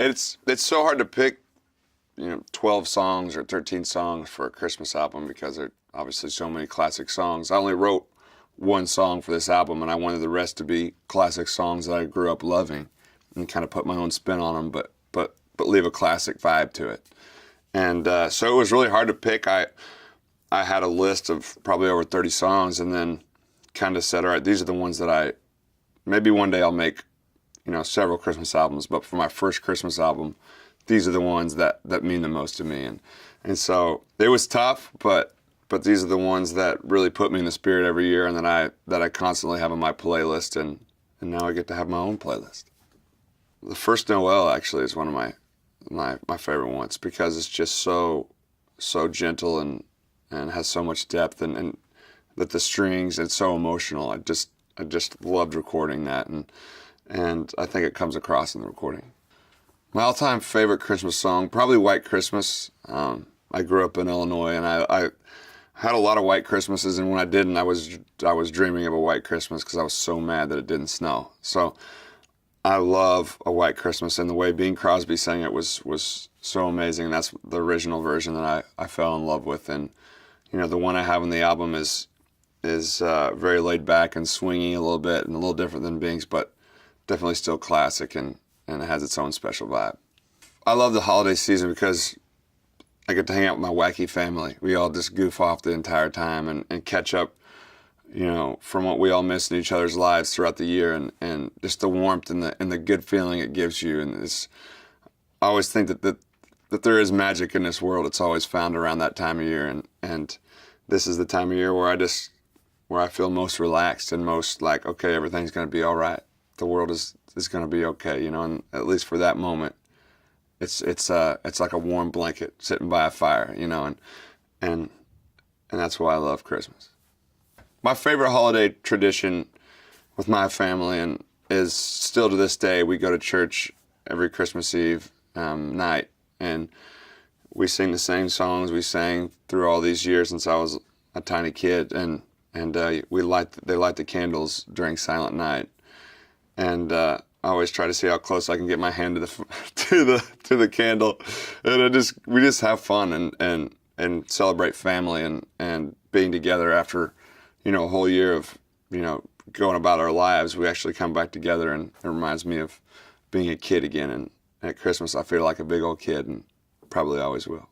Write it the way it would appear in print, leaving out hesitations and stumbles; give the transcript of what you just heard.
It's so hard to pick, 12 songs or 13 songs for a Christmas album because there are obviously so many classic songs. I only wrote one song for this album, and I wanted the rest to be classic songs that I grew up loving, and kind of put my own spin on them, but leave a classic vibe to it. And so it was really hard to pick. I had a list of probably over 30 songs, and then kind of said, all right, these are the ones that maybe one day I'll make, several Christmas albums, but for my first Christmas album, these are the ones that mean the most to me. And so it was tough, but these are the ones that really put me in the spirit every year, and that I constantly have on my playlist, and now I get to have my own playlist. The First Noel actually is one of my favorite ones because it's just so gentle and has so much depth, and that the strings, it's so emotional. I just loved recording that, and I think it comes across in the recording. My all-time favorite Christmas song, probably White Christmas. I grew up in Illinois, and I had a lot of white Christmases, and when I didn't, I was dreaming of a white Christmas because I was so mad that it didn't snow. So I love A White Christmas, and the way Bing Crosby sang it was so amazing. And that's the original version that I fell in love with. And the one I have on the album is very laid back and swingy a little bit, and a little different than Bing's, but definitely still classic, and it has its own special vibe. I love the holiday season because I get to hang out with my wacky family. We all just goof off the entire time and catch up, from what we all miss in each other's lives throughout the year, and just the warmth and the good feeling it gives you. And I always think that there is magic in this world. It's always found around that time of year, and this is the time of year where I feel most relaxed and most like, okay, everything's going to be all right. The world is going to be okay, and at least for that moment, it's like a warm blanket sitting by a fire, and that's why I love Christmas. My favorite holiday tradition with my family is still to this day, we go to church every Christmas Eve night, and we sing the same songs we sang through all these years since I was a tiny kid, and they light the candles during Silent Night, and I always try to see how close I can get my hand to the candle, and we just have fun and celebrate family and being together after a whole year of going about our lives. We actually come back together, and it reminds me of being a kid again. And at Christmas, I feel like a big old kid, and probably always will.